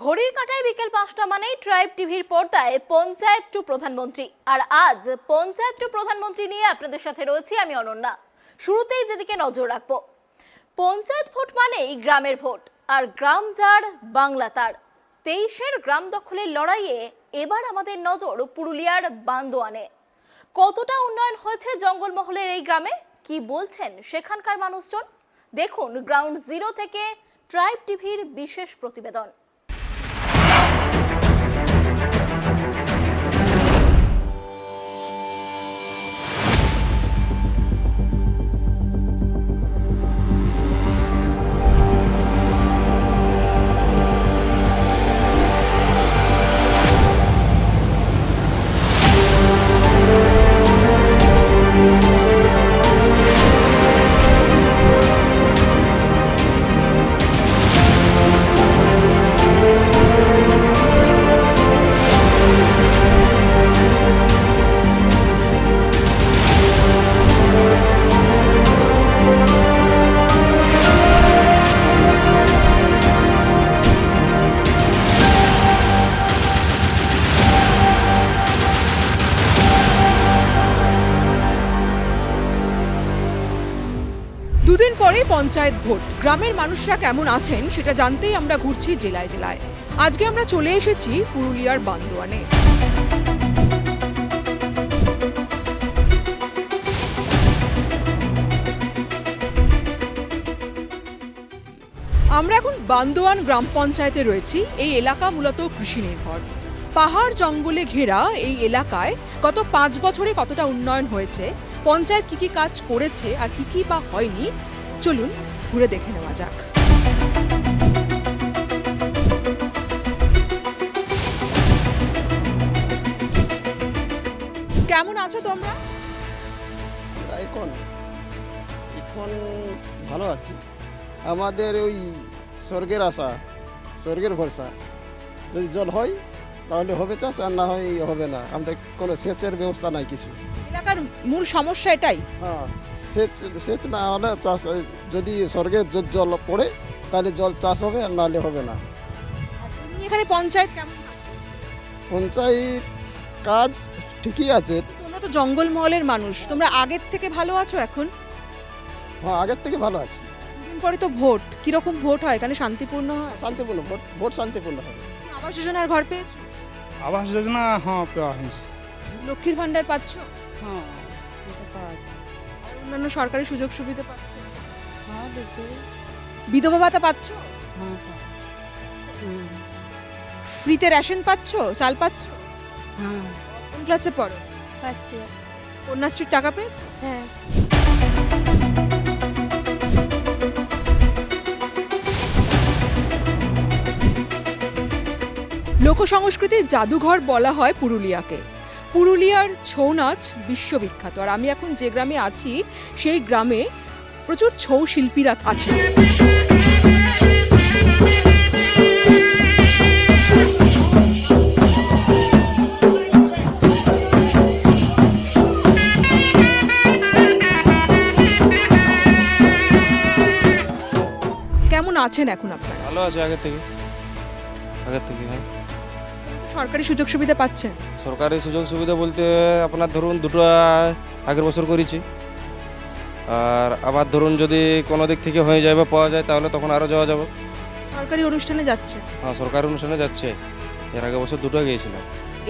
ঘড়ির কাঁটায় বিকেল 5টা মানেই ট্রাইব টিভির পর্দায় পঞ্চায়েত টু প্রধানমন্ত্রী। আর আজ পঞ্চায়েত টু প্রধানমন্ত্রী নিয়ে আপনাদের সাথে রয়েছি আমি অনন্যা। শুরুতেই যেদিকে নজর রাখবো, পঞ্চায়েত ভোট মানেই গ্রামের ভোট, আর গ্রাম যার বাংলা তার। 23-এর গ্রাম দখলের লড়াইয়ে এবার আমাদের নজর পুরুলিয়ার বান্দোয়ানে। কতটা উন্নয়ন হয়েছে জঙ্গলমহলের এই গ্রামে, কি বলছেন সেখানকার মানুষজন, দেখুন গ্রাউন্ড জিরো থেকে ট্রাইব টিভির বিশেষ প্রতিবেদন। দুদিন পরে পঞ্চায়েত ভোট। গ্রামের মানুষরা কেমন আছেন সেটা জানতেই আমরা ঘুরছি জেলায় জেলায়। আজকে আমরা চলে এসেছি পুরুলিয়ার বান্দোয়ানে। আমরা এখন বান্দোয়ান গ্রাম পঞ্চায়েতে রয়েছি। এই এলাকা মূলত কৃষি নির্ভর। পাহাড় জঙ্গলে ঘেরা এই এলাকায় গত 5 বছরে কতটা উন্নয়ন হয়েছে, পঞ্চায়েত কি কি কাজ করেছে আর কি কি বা হয়নি, চলুন ঘুরে দেখে নেওয়া যাক। কেমন আছো তোমরা? এখন ভালো আছি। আমাদের ওই স্বর্গের আশা, স্বর্গের ভরসা। যদি জল হয় তাহলে হবে চাষ, আর না হয় হবে না। আমাদের কোনো সেচের ব্যবস্থা নাই কিছু। এলাকার মূল সমস্যা এটাই। হ্যাঁ, সেচ না হলে চাষ, যদি স্বর্গের জল পড়ে তাহলে জল চাষ হবে, আর নাহলে হবে না। এখানে পঞ্চায়েত কেমন কাজ করছে? পঞ্চায়েত কাজ ঠিকই আছে। তোমরা তো জঙ্গলমহলের মানুষ, তোমরা আগের থেকে ভালো আছো এখন? হ্যাঁ, আগের থেকে ভালো আছে। দুদিন পরে তো ভোট, কিরকম ভোট হয় এখানে? শান্তিপূর্ণ হয়? শান্তিপূর্ণ ভোট শান্তিপূর্ণ হবে। আবাস যোজনার ঘর পেয়েছো? আবাস যোজনা হ্যাঁ পাওয়া হয়েছে। লক্ষ্মীর ভান্ডার পাচ্ছ? হ্যাঁ, এটা পাওয়া আছে। আর অন্যান্য সরকারি সুযোগ সুবিধা পাচ্ছ? হ্যাঁ, দিয়েছে। বিধবা ভাতা পাচ্ছ? হ্যাঁ, পাওয়া আছে। ফ্রিতে রেশন পাচ্ছ, চাল পাচ্ছ? হ্যাঁ, কোন ক্লাসে পড়ো? First year. কন্যাশ্রীর টাকা পেয়েছো? হ্যাঁ, লোকসংস্কৃতির জাদুঘর বলা হয় পুরুলিয়াকে। পুরুলিয়ার ছৌ নাচ বিশ্ববিখ্যাত। আর আমি এখন যে গ্রামে আছি সেই গ্রামে প্রচুর ছৌ শিল্পীরা আছে। কেমন আছেন এখন আপনারা? ভালো আছে আগের থেকে হ্যাঁ। সরকারি সুযোগ সুবিধা পাচ্ছেন? সরকারি সুযোগ সুবিধা বলতে আপনার ধরুন দুটো আগের বছর করেছি, আর আবার ধরুন যদি কোনো দিক থেকে হয়ে যায় বা পাওয়া যায় তাহলে তখন আরও যাওয়া যাবে। সরকারি অনুষ্ঠানে যাচ্ছে? হ্যাঁ, সরকারি অনুষ্ঠানে যাচ্ছে। এর আগের বছর দুটো গিয়েছিলাম।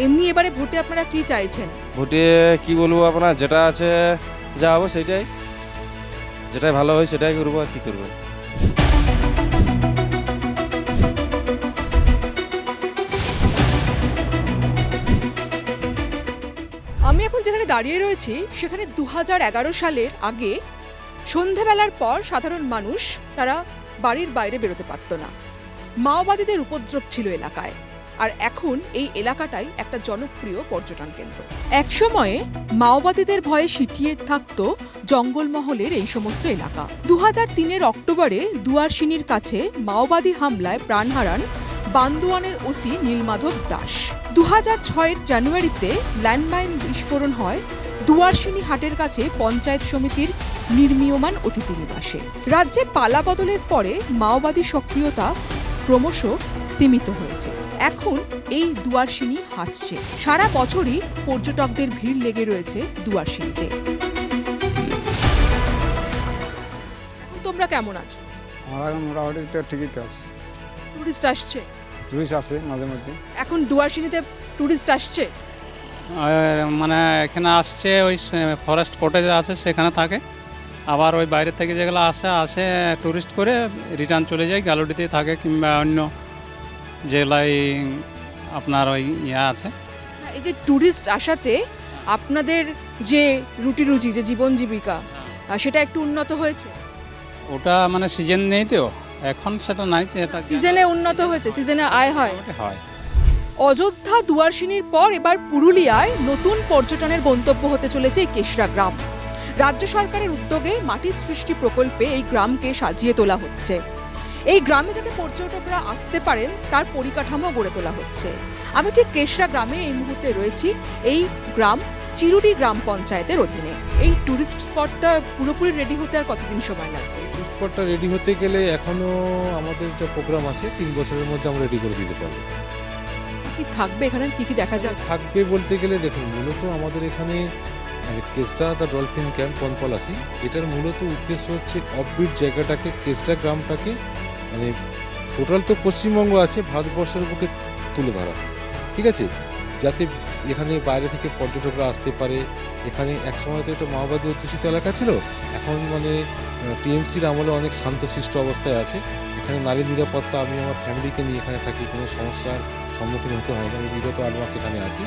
এমনি এবারে ভোটে আপনারা কি চাইছেন? ভোটে কি বলবো, আপনার যেটা আছে যা হবে সেটাই, যেটাই ভালো হয় সেটাই করবো, আর কি করবেন। আমি এখন যেখানে দাঁড়িয়ে রয়েছি সেখানে 2011 সালের আগে সন্ধেবেলার পর সাধারণ মানুষ তারা বাড়ির বাইরে বেরোতে পারত না। মাওবাদীদের উপদ্রব ছিল এলাকায়। আর এখন এই এলাকাটাই একটা জনপ্রিয় পর্যটন কেন্দ্র। একসময়ে মাওবাদীদের ভয়ে সিটিয়ে থাকত জঙ্গলমহলের এই সমস্ত এলাকা। 2003-এর অক্টোবরে দুয়ারসিনির কাছে মাওবাদী হামলায় প্রাণ হারান বান্দোয়ানের ওসি নীলমাধব দাস। 2006-এর জানুয়ারিতে ল্যান্ডমাইন বিস্ফোরণ হয় দুয়ারসিনি হাটের কাছে পঞ্চায়েত সমিতির নির্মীয়মান অতিথি নিবাসে। রাজ্যে পালা বদলের পরে মাওবাদী সক্রিয়তা ক্রমশ স্তিমিত হয়েছে। এখন এই দুয়ারসিনি হাসছে। সারা বছরই পর্যটকদের ভিড় লেগে রয়েছে দুয়ারসিনিতে। এখন তোমরা কেমন আছো? আমরা মোটামুটি তো ঠিকই তো আছে, টুরিস্ট আসছে? টুরিস্ট আসে মাঝে মধ্যে। এখন দুয়ারসিনিতে টুরিস্ট আসছে? মানে এখানে আসছে ওই ফরেস্ট কটেজ আছে সেখানে থাকে, আবার ওই বাইরে থেকে যেগুলো আসে টুরিস্ট করে রিটার্ন চলে যায়, গ্যালারিতেই থাকে কিংবা অন্য যেগুলাই আপনার ওই আছে। এই যে টুরিস্ট আসাতে আপনাদের যে রুটি রুজি, যে জীবন জীবিকা, সেটা একটু উন্নত হয়েছে? ওটা মানে সিজন নেই তো এখন, সেটা নাই, এটা সিজনে উন্নত হয়েছে, সিজনে আয় হয়। হয়। অযোধ্যা দুয়ারসিনির পর এবার পুরুলিয়ায় নতুন পর্যটনের গন্তব্য হতে চলেছে এই কেশরা গ্রাম। রাজ্য সরকারের উদ্যোগে মাটির সৃষ্টি প্রকল্পে এই গ্রামকে সাজিয়ে তোলা হচ্ছে। এই গ্রামে যাতে পর্যটকরা আসতে পারেন তার পরিকাঠামো গড়ে তোলা হচ্ছে। আমি ঠিক কেশরা গ্রামে এই মুহূর্তে রয়েছি। এই গ্রাম চিরুডি গ্রাম পঞ্চায়েতের অধীনে। এই টুরিস্ট স্পটটা পুরোপুরি রেডি হতে আর কতদিন সময় লাগবে? স্পটটা রেডি হতে গেলে এখনো আমাদের যে প্রোগ্রাম আছে 3 বছরের মধ্যে আমরা রেডি করে দিতে পারবো। কি থাকবে এখানে, কি কি দেখা যাবে? থাকবে বলতে গেলে দেখুন, মূলত আমাদের এখানে মানে কেসরা দ্য ডলফিন ক্যাম্প পনপলাসি, এটার মূলত উদ্দেশ্য হচ্ছে অফবিট জায়গাটাকে, কেসরা গ্রামটাকে মানে টোটাল তো পশ্চিমবঙ্গ আছে, ভারতবর্ষের বুকে তুলে ধরা, ঠিক আছে, যাতে এখানে বাইরে থেকে পর্যটকরা আসতে পারে। এখানে একসময় তো একটা মাওবাদী অধ্যুষিত এলাকা ছিল, এখন মানে টিএমসির আমলে অনেক শান্তশিষ্ট অবস্থায় আছে। এখানে নারী নিরাপত্তা, আমি আমার ফ্যামিলিকে নিয়ে এখানে থাকি, কোনো সমস্যার সম্মুখীন হতে হয় না। আমি বিগত 8 মাস এখানে আছি।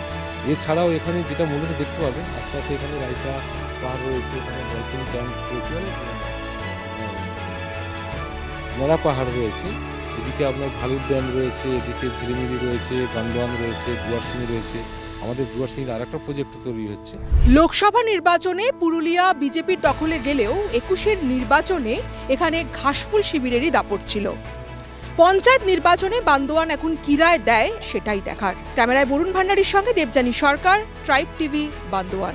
এছাড়াও এখানে যেটা মূলত দেখতে পাবেন, আশপাশে এখানে রাইকা পাহাড় রয়েছে, এখানে ডলফিন ক্যাম্প রয়েছে, নড়া পাহাড় রয়েছে, এদিকে আপনার ভালুর ড্যাম রয়েছে, এদিকে ঝিলিমিলি রয়েছে, বান্দোয়ান রয়েছে, দুয়ারসিনি রয়েছে। আমাদের দুয়ারসিনির আর একটা প্রজেক্ট তৈরি হচ্ছে। লোকসভা নির্বাচনে পুরুলিয়া বিজেপির দখলে গেলেও 21-এর নির্বাচনে এখানে ঘাসফুল শিবিরেরই দাপট ছিল। পঞ্চায়েত নির্বাচনে বান্দোয়ান এখন কি রায় দেয় সেটাই দেখার। ক্যামেরায় বরুণ ভান্ডারীর সঙ্গে দেবযানী সরকার, ট্রাইব টিভি, বান্দোয়ান।